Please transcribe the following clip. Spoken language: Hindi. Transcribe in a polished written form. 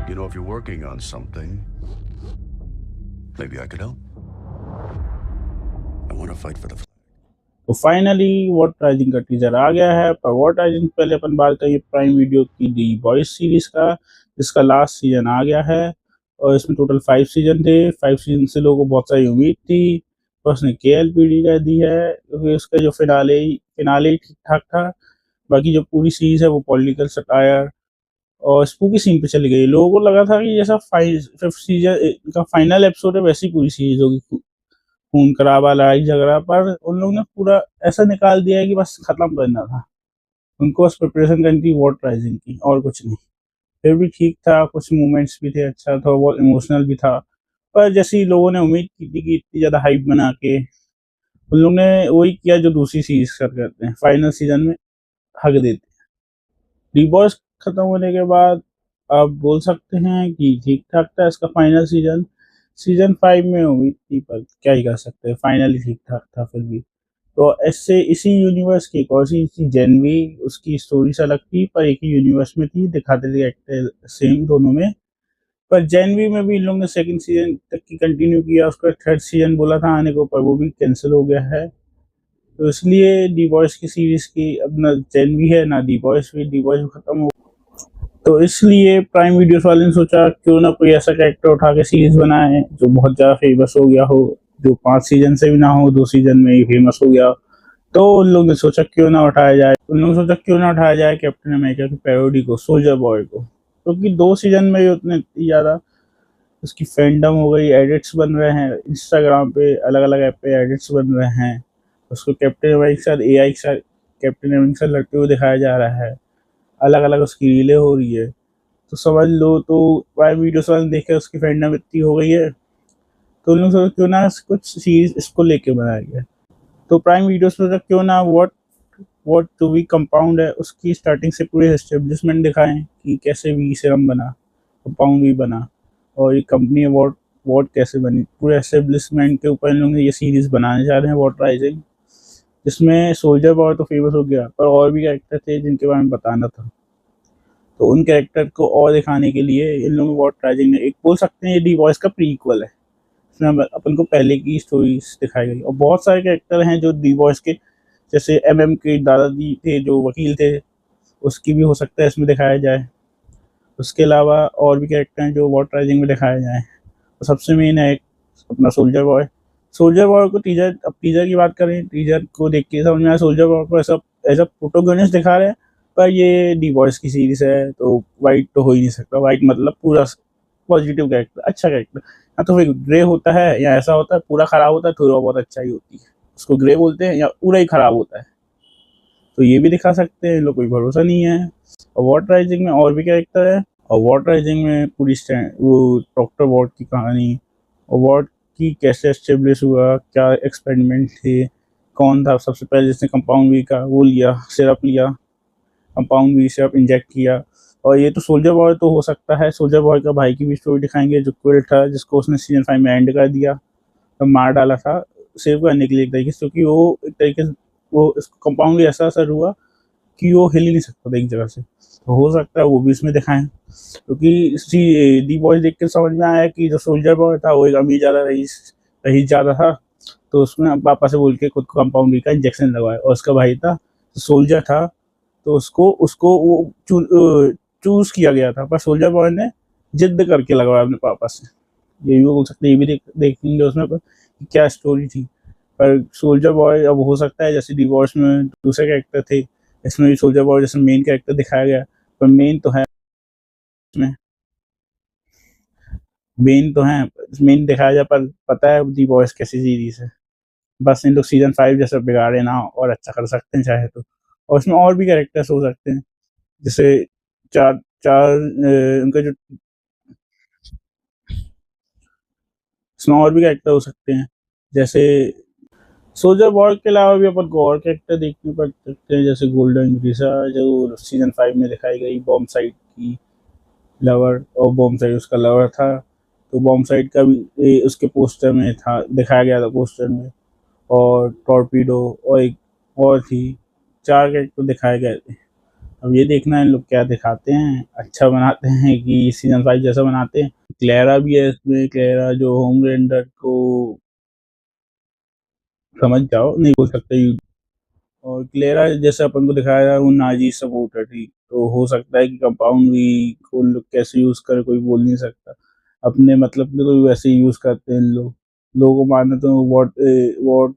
If you're working on something, maybe I could help. I want to fight for the flag. तो फाइनली वॉट राइजिंग का टीजर आ गया है। पर वॉट राइजिंग पहले अपन बात करेंगे प्राइम वीडियो की दी बॉयज सीरीज का, जिसका लास्ट सीजन आ गया है। और इसमें टोटल 5 सीजन थे। 5 सीजन से लोगों को बहुत सारी उम्मीद थी, पर उसने KLPD का दी है, क्योंकि उसका जो फिनाले फिनाले ठीक ठाक था। बाकी जो पूरी सीरीज है वो पॉलिटिकल सटायर और स्पूकी सीन पे चली गई। लोगों को लगा था कि जैसा 5th सीजन का फाइनल एपिसोड है वैसी पूरी सीरीज होगी, खून खराबा लड़ाई झगड़ा। पर उन लोगों ने पूरा ऐसा निकाल दिया है कि बस खत्म करना था। उनको बस प्रिपरेशन करनी थी वॉट राइजिंग की, और कुछ नहीं। फिर भी ठीक था, कुछ मूवमेंट्स भी थे, अच्छा था, बहुत इमोशनल भी था। पर जैसी लोगों ने उम्मीद की थी कि इतनी ज़्यादा हाइप बना के उन लोगों ने वही किया जो दूसरी सीरीज करते हैं, फाइनल सीजन में हक देते हैं। डिवोर्स खत्म होने के बाद आप बोल सकते हैं कि ठीक ठाक था इसका फाइनल सीजन। सीजन 5 में हुई थी, पर क्या ही कर सकते हैं, फाइनली ठीक ठाक था फिर भी। तो ऐसे इसी यूनिवर्स की एक और सी थी जेनवी, उसकी स्टोरी से अलग थी, पर एक ही यूनिवर्स में थी, दिखाते थे एक्टर सेम दोनों में। पर जेनवी में भी इन लोगों ने सेकंड सीजन तक की कंटिन्यू किया, उसका थर्ड सीजन बोला था आने को, पर वो भी कैंसिल हो गया है। तो इसलिए डी बॉयज की सीरीज की अब ना जेनवी है ना डी बॉयज, भी डी बॉयज खत्म हो। तो इसलिए प्राइम वीडियोस वाले ने सोचा क्यों ना कोई ऐसा कैरेक्टर उठा के सीरीज बनाए जो बहुत ज़्यादा फेमस हो गया हो, जो 5 सीजन से भी ना हो, 2 सीजन में ही फेमस हो गया। तो उन लोगों ने सोचा क्यों ना उठाया जाए, कैप्टन अमेरिका की पैरोडी को, सोल्जर बॉय को। क्योंकि 2 सीजन में ही उतने ज़्यादा उसकी फैंडम हो गई, एडिट्स बन रहे हैं इंस्टाग्राम पे, अलग अलग ऐप पे एडिट्स बन रहे हैं। उसको कैप्टन अमेरिका के साथ AI के साथ कैप्टन अमेरिका के साथ लड़ते हुए दिखाया जा रहा है, अलग अलग उसकी रीलें हो रही है। तो समझ लो, तो प्राइम वीडियोस वाले देख के उसकी फैंडम इतनी हो गई है, तो उन लोग सोचा क्यों ना कुछ सीरीज इसको लेके बनाया गया। तो प्राइम वीडियोस में क्यों ना वॉट टू बी कंपाउंड है, उसकी स्टार्टिंग से पूरे एस्टेब्लिशमेंट दिखाएं कि कैसे वी सीरम बना, कंपाउंड भी बना, और ये कंपनी वॉट वॉट कैसे बनी। पूरे एस्टेब्लिशमेंट के ऊपर इन लोग ये सीरीज बनाने जा रहे हैं, वॉट राइजिंग, जिसमें सोल्जर बॉय तो फेमस हो गया, पर और भी कैरेक्टर थे जिनके बारे में बताना था। तो उन कैरेक्टर को और दिखाने के लिए इन लोगों ने वॉट राइजिंग ने, एक बोल सकते हैं ये डी वॉइस का प्रीक्वल है, इसमें अपन को पहले की स्टोरीज दिखाई गई। और बहुत सारे कैरेक्टर हैं जो डी वॉइस के, जैसे के दादाजी थे जो वकील थे, उसकी भी हो सकता है इसमें दिखाया जाए। उसके अलावा और भी कैरेक्टर हैं जो वॉट राइजिंग में दिखाए जाए। तो सबसे मेन है एक अपना सोल्जर बॉय। सोल्जर बॉय को टीजर, अब टीजर की बात करें, टीजर को देख के समझ में आया सोल्जर बॉय को ऐसा एज अ प्रोटोगनिस्ट दिखा रहे हैं। पर ये डी वॉइस की सीरीज है, तो वाइट तो हो ही नहीं सकता। वाइट मतलब पूरा पॉजिटिव कैरेक्टर, अच्छा कैरेक्टर। या तो फिर ग्रे होता है, या ऐसा होता है पूरा खराब होता है, थोड़ा बहुत अच्छा ही होती है, उसको ग्रे बोलते हैं, या पूरा ही खराब होता है। तो ये भी दिखा सकते हैं, इन लोग कोई भरोसा नहीं है। और वॉट राइजिंग में और भी कैरेक्टर है, और वॉट राइजिंग में पूरी वो डॉक्टर वॉट की कहानी, और वॉट की कैसे एस्टेब्लिश हुआ, क्या एक्सपेरिमेंट थे, कौन था सबसे पहले जिसने कंपाउंड वी का वो लिया, सिरप लिया, कंपाउंड वी सिरप इंजेक्ट किया। और ये तो सोल्जर बॉय तो हो सकता है, सोल्जर बॉय का भाई की भी स्टोरी दिखाएंगे, जो क्विल था जिसको उसने सीजन 5 में एंड कर दिया, तो मार डाला था सेव करने के लिए एक तरीके से, क्योंकि वो एक तरीके से वो कंपाउंड भी ऐसा असर हुआ कि वो हिल ही नहीं सकता था एक जगह से। तो हो सकता है वो भी इसमें दिखाएं, क्योंकि डी बॉयज देख के समझ में आया कि जो सोल्जर बॉय था वो एक अमीर ज़्यादा रईस रईस ज़्यादा था। तो उसने पापा से बोल के खुद को कंपाउंड वी का इंजेक्शन लगवाया, और उसका भाई था सोल्जर था, तो उसको उसको वो चूज़ किया गया था, पर सोल्जर बॉय ने जिद करके लगवाया अपने पापा से। ये भी बोल सकते हैं, ये भी देखेंगे उसमें पर क्या स्टोरी थी। पर सोल्जर बॉय अब हो सकता है जैसे डिवोर्स में दूसरे कैरेक्टर थे, इसमें भी सोल्जर बॉय जैसे मेन कैरेक्टर दिखाया गया। पर मेन तो है इसमें, मेन दिखाया जाए, पर पता है दी बॉयज कैसी सीरीज है। बस इन लोग सीजन 5 जैसा बिगाड़े ना, और अच्छा कर सकते हैं चाहे तो। और इसमें और भी कैरेक्टर्स हो सकते हैं, जैसे चार चार उनका जो, इसमें और भी कैरेक्टर हो सकते हैं, जैसे सोल्जर बॉय के अलावा भी अपन को और कैरेक्टर देखने पड़ सकते हैं, जैसे गोल्डन ग्रीसा जो सीजन 5 में दिखाई गई, बॉम्ब साइड की लवर, और बॉम्ब साइड उसका लवर था। तो बॉम्ब साइड का भी उसके पोस्टर में था, दिखाया गया था पोस्टर में। और टॉर्पीडो और एक और थी, 4 कैरेक्टर दिखाए गए थे। अब ये देखना है इन लोग क्या दिखाते हैं, अच्छा बनाते हैं कि सीजन 5 जैसा बनाते हैं। क्लेरा भी है इसमें, क्लेरा जो होमलैंडर को समझ जाओ, नहीं बोल सकते यूज। और क्लेरा जैसे अपन को दिखाया है वो नाजी सपोर्टर थी, तो हो सकता है कि कंपाउंड भी को लोग कैसे यूज करे कोई बोल नहीं सकता। अपने मतलब के तो वैसे ही यूज करते हैं इन लोग। लोगों को मानना तो वॉट